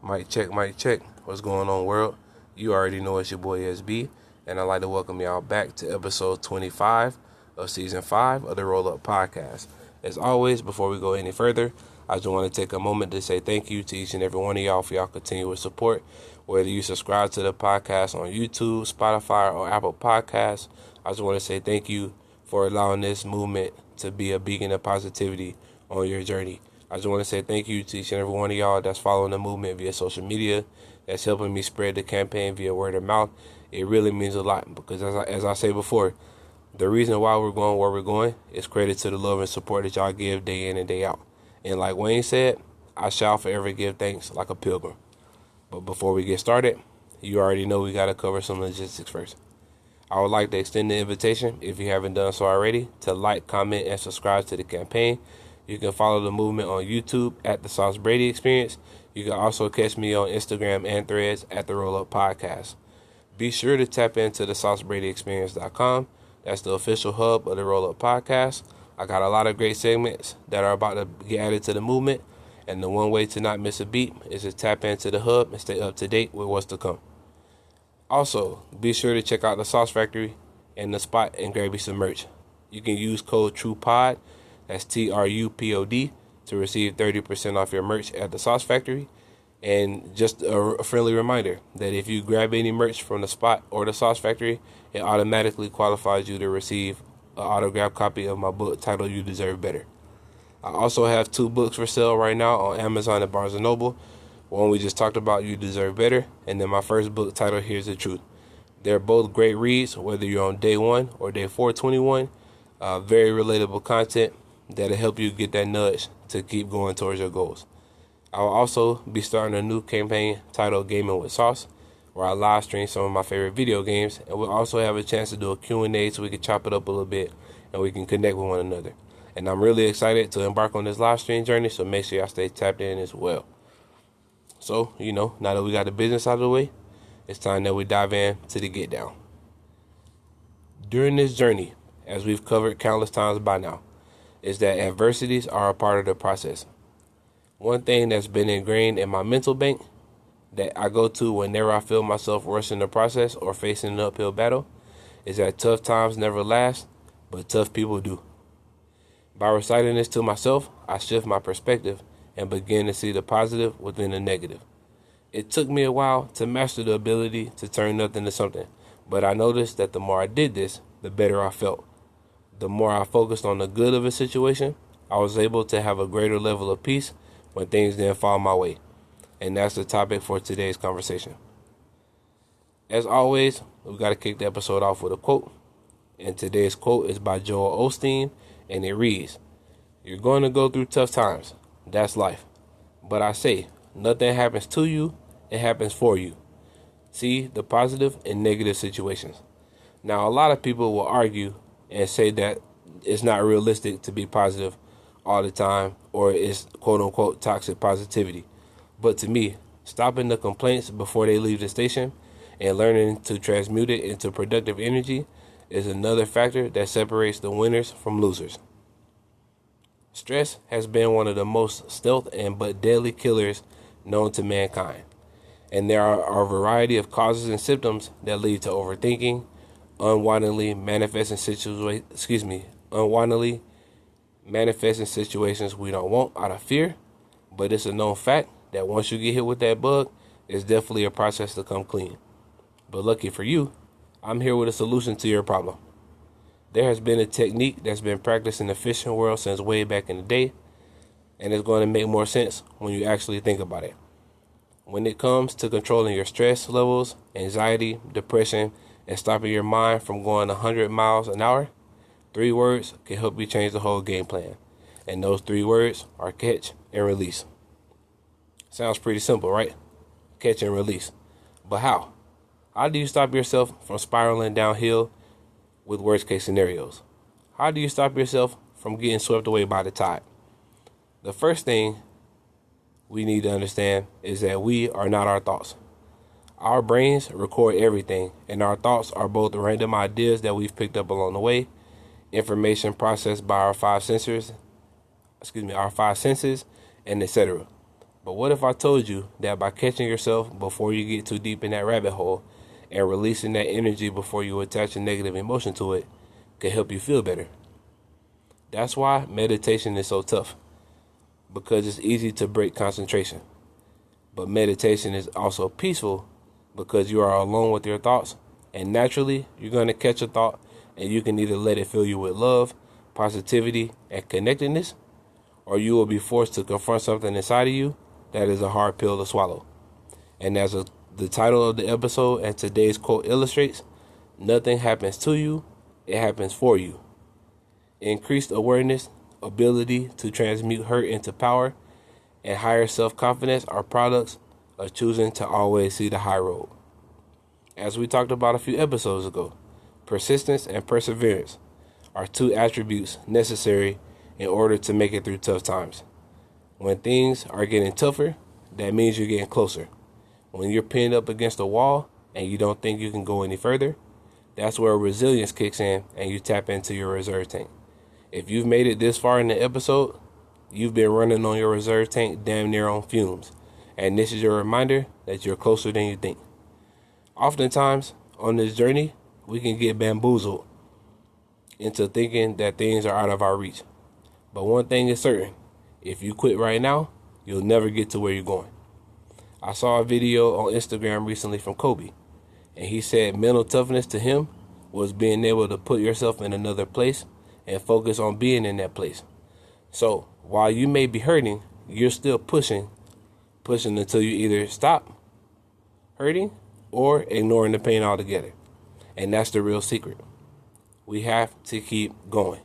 Mic check, mic check. What's going on, world? You already know it's your boy SB, and I'd like to welcome y'all back to episode 25 of season 5 of the Roll Up Podcast. As always, before we go any further, I just want to take a moment to say thank you to each and every one of y'all for y'all continuous support. Whether you subscribe to the podcast on YouTube, Spotify, or Apple Podcasts, I just want to say thank you for allowing this movement to be a beacon of positivity on your journey. I just want to say thank you to each and every one of y'all that's following the movement via social media, that's helping me spread the campaign via word of mouth. It really means a lot because, as I say before, the reason why we're going where we're going is credit to the love and support that y'all give day in and day out. And like Wayne said, I shall forever give thanks like a pilgrim. But before we get started, you already know we got to cover some logistics first. I would like to extend the invitation, if you haven't done so already, to like, comment, and subscribe to the campaign. You can follow the movement on YouTube at the Sauce Brady Experience. You can also catch me on Instagram and Threads at the Roll Up Podcast. Be sure to tap into the SauceBradyExperience.com. That's the official hub of the Roll Up Podcast. I got a lot of great segments that are about to get added to the movement. And the one way to not miss a beat is to tap into the hub and stay up to date with what's to come. Also, be sure to check out the Sauce Factory and the spot and grab you some merch. You can use code TRUPOD, that's TRUPOD, to receive 30% off your merch at the Sauce Factory. And just a friendly reminder that if you grab any merch from the spot or the Sauce Factory, it automatically qualifies you to receive an autographed copy of my book titled You Deserve Better. I also have 2 books for sale right now on Amazon and Barnes & Noble. One we just talked about, You Deserve Better, and then my first book titled Here's the Truth. They're both great reads, whether you're on day 1 or day 421. Very relatable content that'll help you get that nudge to keep going towards your goals. I'll also be starting a new campaign titled Gaming with Sauce, where I live stream some of my favorite video games, and we'll also have a chance to do a Q&A so we can chop it up a little bit and we can connect with one another. And I'm really excited to embark on this live stream journey, so make sure y'all stay tapped in as well. So, now that we got the business out of the way, it's time that we dive in to the get down. During this journey, as we've covered countless times by now, is that adversities are a part of the process. One thing that's been ingrained in my mental bank that I go to whenever I feel myself rushing the process or facing an uphill battle is that tough times never last, but tough people do. By reciting this to myself, I shift my perspective and begin to see the positive within the negative. It took me a while to master the ability to turn nothing to something, but I noticed that the more I did this, the better I felt. The more I focused on the good of a situation, I was able to have a greater level of peace when things didn't fall my way. And that's the topic for today's conversation. As always, we got to kick the episode off with a quote. And today's quote is by Joel Osteen, and it reads, "You're going to go through tough times. That's life. But I say, nothing happens to you, it happens for you. See the positive and negative situations." Now, a lot of people will argue and say that it's not realistic to be positive all the time, or it's quote-unquote toxic positivity. But to me, stopping the complaints before they leave the station and learning to transmute it into productive energy is another factor that separates the winners from losers. Stress has been one of the most stealth and but deadly killers known to mankind. And there are a variety of causes and symptoms that lead to overthinking, unwantedly manifesting situations we don't want out of fear. But it's a known fact that once you get hit with that bug, it's definitely a process to come clean. But lucky for you, I'm here with a solution to your problem. There has been a technique that's been practiced in the fishing world since way back in the day, and it's going to make more sense when you actually think about it. When it comes to controlling your stress levels, anxiety, depression, and stopping your mind from going 100 miles an hour, 3 words can help you change the whole game plan. And those 3 words are catch and release. Sounds pretty simple, right? Catch and release. But how? How do you stop yourself from spiraling downhill with worst case scenarios? How do you stop yourself from getting swept away by the tide? The first thing we need to understand is that we are not our thoughts. Our brains record everything, and our thoughts are both random ideas that we've picked up along the way, information processed by our five senses, and etc. But what if I told you that by catching yourself before you get too deep in that rabbit hole and releasing that energy before you attach a negative emotion to it could help you feel better? That's why meditation is so tough, because it's easy to break concentration. But meditation is also peaceful because you are alone with your thoughts, and naturally you're going to catch a thought and you can either let it fill you with love, positivity, and connectedness, or you will be forced to confront something inside of you that is a hard pill to swallow. And as the title of the episode and today's quote illustrates, nothing happens to you, it happens for you. Increased awareness, ability to transmute hurt into power, and higher self-confidence are products of choosing to always see the high road. As we talked about a few episodes ago, persistence and perseverance are two attributes necessary in order to make it through tough times. When things are getting tougher, that means you're getting closer. When you're pinned up against a wall and you don't think you can go any further, that's where resilience kicks in and you tap into your reserve tank. If you've made it this far in the episode, you've been running on your reserve tank damn near on fumes. And this is your reminder that you're closer than you think. Oftentimes, on this journey, we can get bamboozled into thinking that things are out of our reach. But one thing is certain. If you quit right now, you'll never get to where you're going. I saw a video on Instagram recently from Kobe, and he said mental toughness to him was being able to put yourself in another place and focus on being in that place. So while you may be hurting, you're still pushing until you either stop hurting or ignoring the pain altogether. And that's the real secret. We have to keep going.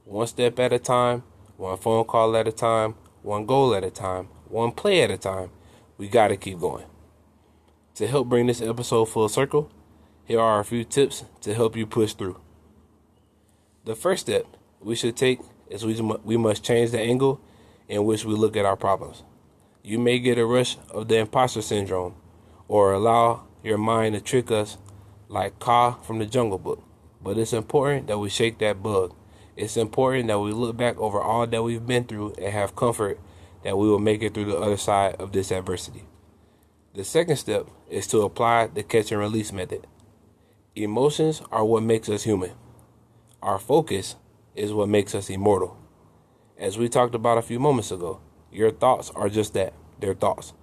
One step at a time, one phone call at a time, one goal at a time, one play at a time. We got to keep going. To help bring this episode full circle, here are a few tips to help you push through. The first step we should take is we must change the angle in which we look at our problems. You may get a rush of the imposter syndrome or allow your mind to trick us like Kaa from the Jungle Book. But it's important that we shake that bug. It's important that we look back over all that we've been through and have comfort that we will make it through the other side of this adversity. The second step is to apply the catch and release method. Emotions are what makes us human. Our focus is what makes us immortal. As we talked about a few moments ago, your thoughts are just that. They're thoughts.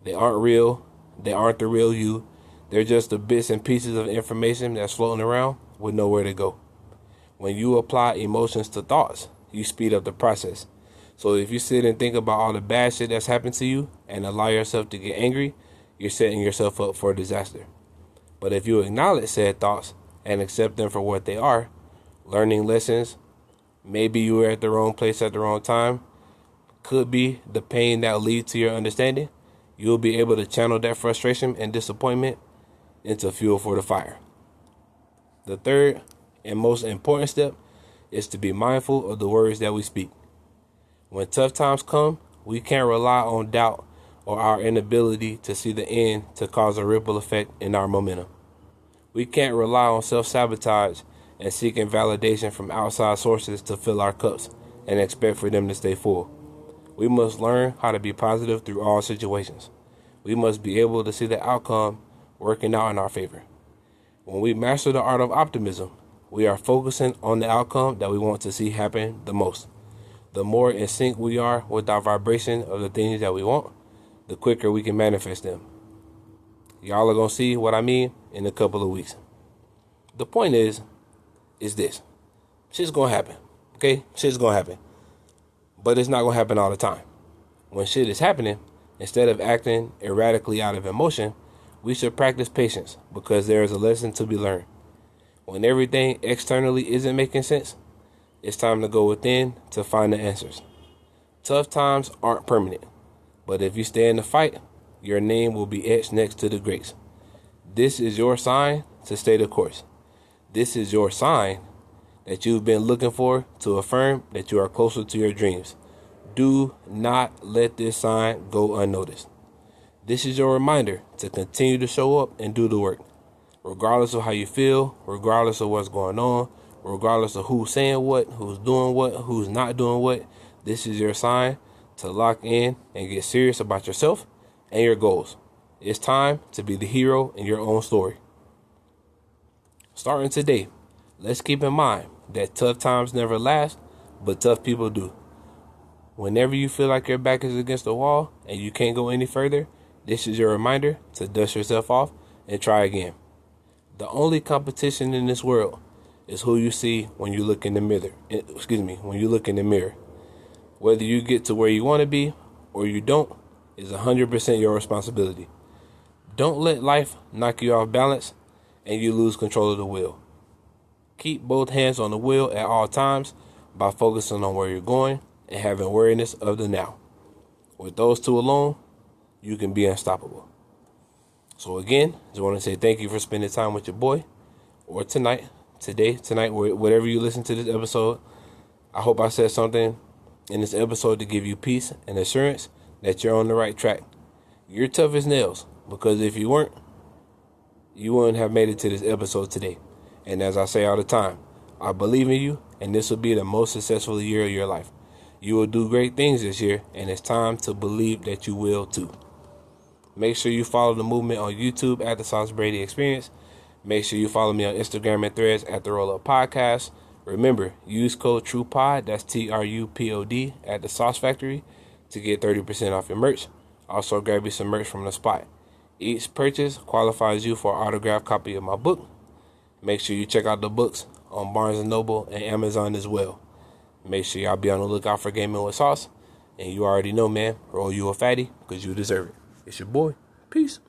They aren't real. They aren't the real you. They're just the bits and pieces of information that's floating around with nowhere to go. When you apply emotions to thoughts, you speed up the process. So if you sit and think about all the bad shit that's happened to you and allow yourself to get angry, you're setting yourself up for a disaster. But if you acknowledge said thoughts and accept them for what they are, learning lessons, maybe you were at the wrong place at the wrong time, could be the pain that will lead to your understanding, you'll be able to channel that frustration and disappointment into fuel for the fire. The third and most important step is to be mindful of the words that we speak. When tough times come, we can't rely on doubt or our inability to see the end to cause a ripple effect in our momentum. We can't rely on self-sabotage and seeking validation from outside sources to fill our cups and expect for them to stay full. We must learn how to be positive through all situations. We must be able to see the outcome working out in our favor. When we master the art of optimism, we are focusing on the outcome that we want to see happen the most. The more in sync we are with our vibration of the things that we want, the quicker we can manifest them. Y'all are going to see what I mean in a couple of weeks. The point is this. Shit's going to happen. Okay? Shit's going to happen. But it's not going to happen all the time. When shit is happening, instead of acting erratically out of emotion, we should practice patience because there is a lesson to be learned. When everything externally isn't making sense, it's time to go within to find the answers. Tough times aren't permanent, but if you stay in the fight, your name will be etched next to the greats. This is your sign to stay the course. This is your sign that you've been looking for to affirm that you are closer to your dreams. Do not let this sign go unnoticed. This is your reminder to continue to show up and do the work. Regardless of how you feel, regardless of what's going on, regardless of who's saying what, who's doing what, who's not doing what, this is your sign to lock in and get serious about yourself and your goals. It's time to be the hero in your own story. Starting today, let's keep in mind that tough times never last, but tough people do. Whenever you feel like your back is against the wall and you can't go any further, this is your reminder to dust yourself off and try again. The only competition in this world is who you see when you look in the mirror. When you look in the mirror. Whether you get to where you want to be or you don't is 100% your responsibility. Don't let life knock you off balance and you lose control of the wheel. Keep both hands on the wheel at all times by focusing on where you're going and having awareness of the now. With those two alone, you can be unstoppable. So again, just want to say thank you for spending time with your boy, or tonight, whatever you listen to this episode. I hope I said something in this episode to give you peace and assurance that you're on the right track. You're tough as nails, because if you weren't, you wouldn't have made it to this episode today. And as I say all the time, I believe in you, and this will be the most successful year of your life. You will do great things this year, and it's time to believe that you will too. Make sure you follow the movement on YouTube at the Sauce Brady Experience. Make sure you follow me on Instagram and Threads at the Roll Up Podcast. Remember, use code TRUPOD, that's TRUPOD, at the Sauce Factory to get 30% off your merch. Also, grab you some merch from the spot. Each purchase qualifies you for an autographed copy of my book. Make sure you check out the books on Barnes & Noble and Amazon as well. Make sure y'all be on the lookout for Gaming with Sauce. And you already know, man, roll you a fatty because you deserve it. It's your boy. Peace.